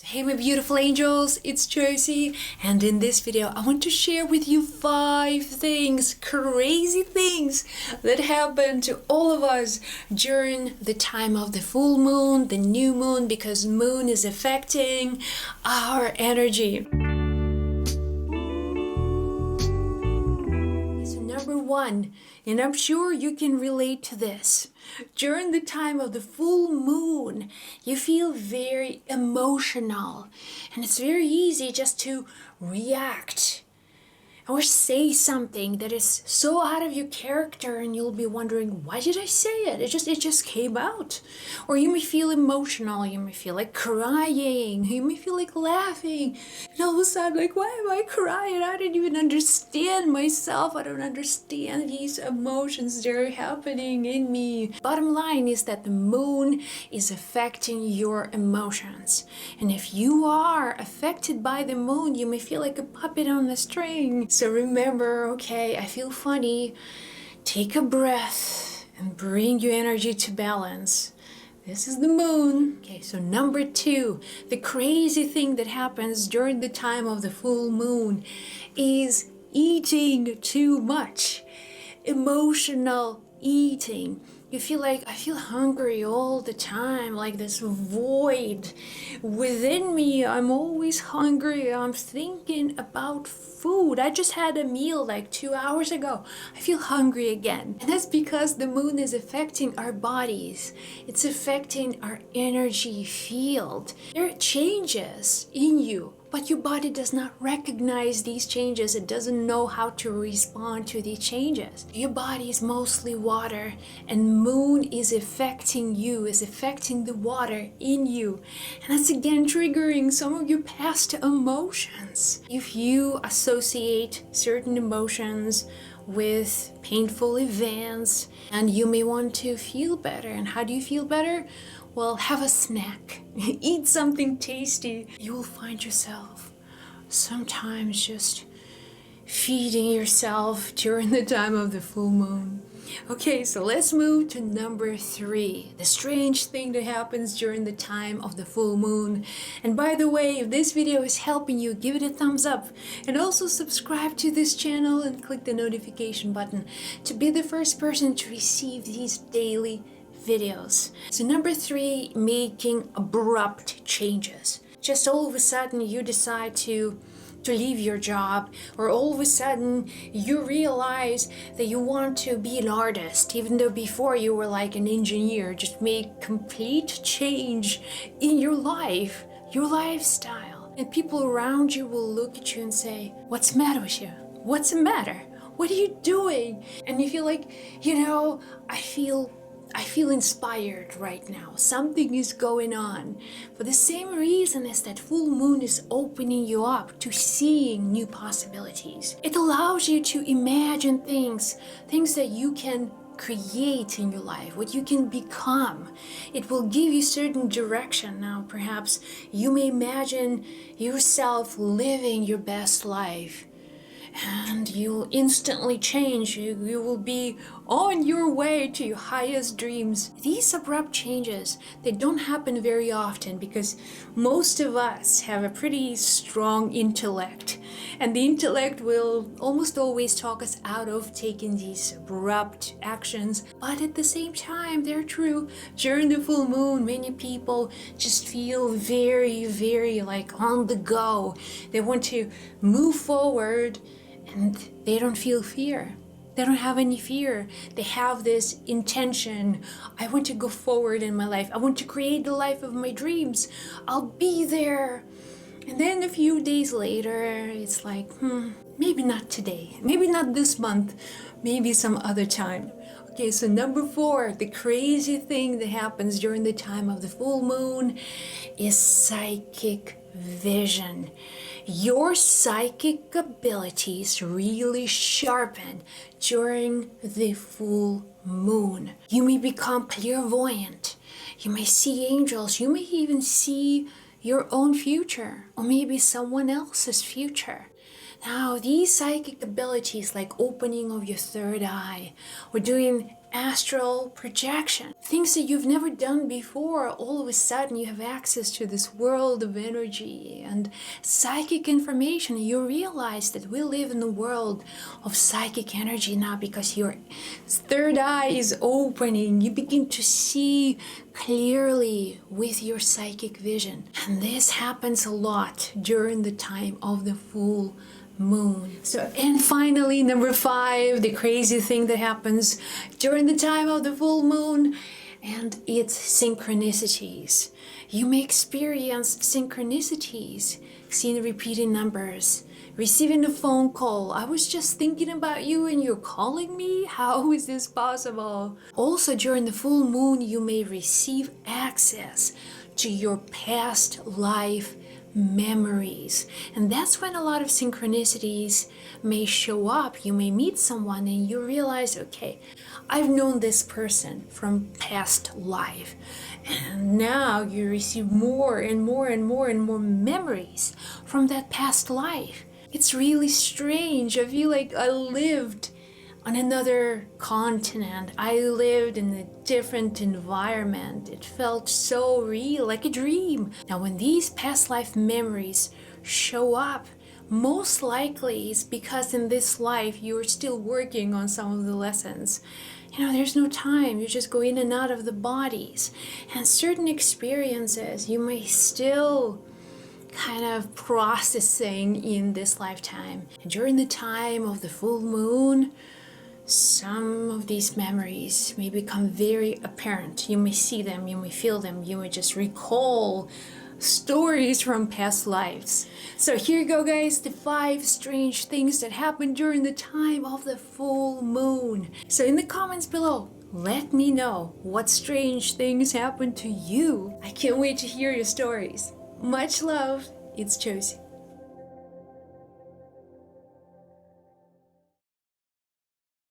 Hey my beautiful angels, it's Josie, and in this video I want to share with you 5 things, crazy things that happen to all of us during the time of the full moon, the new moon, because moon is affecting our energy. So number 1, and I'm sure you can relate to this. During the time of the full moon, you feel very emotional, and it's very easy just to react or say something that is so out of your character, and you'll be wondering, why did I say it? It just came out. Or you may feel emotional, you may feel like crying, you may feel like laughing, and all of a sudden, like, why am I crying? I don't even understand myself. I don't understand these emotions that are happening in me. Bottom line is that the moon is affecting your emotions, and if you are affected by the moon, you may feel like a puppet on the string. So remember, okay, I feel funny. Take a breath and bring your energy to balance. This is the moon. Okay, so number 2, the crazy thing that happens during the time of the full moon is eating too much. Emotional eating. You feel like, I feel hungry all the time, like this void within me. I'm always hungry. I'm thinking about food. I just had a meal like 2 hours ago. I feel hungry again. And that's because the moon is affecting our bodies. It's affecting our energy field. There are changes in you, but your body does not recognize these changes. It doesn't know how to respond to these changes. Your body is mostly water, and moon is affecting you, is affecting the water in you. And that's again triggering some of your past emotions. If you associate certain emotions with painful events, and you may want to feel better. And how do you feel better? Well, have a snack. Eat something tasty. You will find yourself sometimes just feeding yourself during the time of the full moon. Okay, so let's move to number 3, the strange thing that happens during the time of the full moon. And by the way, if this video is helping you, give it a thumbs up, and also subscribe to this channel and click the notification button to be the first person to receive these daily videos. So number 3, making abrupt changes. Just all of a sudden you decide to leave your job, or all of a sudden you realize that you want to be an artist, even though before you were like an engineer. Just make complete change in your life, your lifestyle. And people around you will look at you and say, what's the matter with you? What's the matter? What are you doing? And you feel like, I feel inspired right now. Something is going on. For the same reason as that full moon is opening you up to seeing new possibilities. It allows you to imagine things that you can create in your life, what you can become. It will give you certain direction. Now, perhaps you may imagine yourself living your best life, and you'll instantly change. You will be on your way to your highest dreams. These abrupt changes, they don't happen very often because most of us have a pretty strong intellect, and the intellect will almost always talk us out of taking these abrupt actions. But at the same time, they're true. During the full moon, many people just feel very, very like on the go. They want to move forward, and they don't feel fear. They don't have any fear. They have this intention. I want to go forward in my life. I want to create the life of my dreams. I'll be there. And then a few days later, it's like, maybe not today. Maybe not this month. Maybe some other time. Okay, so number 4, the crazy thing that happens during the time of the full moon is psychic vision. Your psychic abilities really sharpen during the full moon. You may become clairvoyant. You may see angels. You may even see your own future, or maybe someone else's future. Now, these psychic abilities, like opening of your third eye, or doing astral projection. Things that you've never done before, all of a sudden you have access to this world of energy and psychic information. You realize that we live in a world of psychic energy now because your third eye is opening. You begin to see clearly with your psychic vision. And this happens a lot during the time of the full moon. So, and finally, number 5, the crazy thing that happens during the time of the full moon, and it's synchronicities. You may experience synchronicities, seeing repeating numbers, receiving a phone call. I was just thinking about you and you're calling me? How is this possible? Also, during the full moon, you may receive access to your past life memories, and that's when a lot of synchronicities may show up. You may meet someone and you realize, okay, I've known this person from past life, and now you receive more and more and more and more memories from that past life. It's really strange. I feel like I lived on another continent. I lived in a different environment. It felt so real, like a dream. Now, when these past life memories show up, most likely it's because in this life you're still working on some of the lessons. There's no time. You just go in and out of the bodies. And certain experiences you may still kind of processing in this lifetime. And during the time of the full moon, some of these memories may become very apparent. You may see them, you may feel them, you may just recall stories from past lives. So here you go, guys, the 5 strange things that happen during the time of the full moon. So in the comments below, let me know what strange things happened to you. I can't wait to hear your stories. Much love, it's Josie.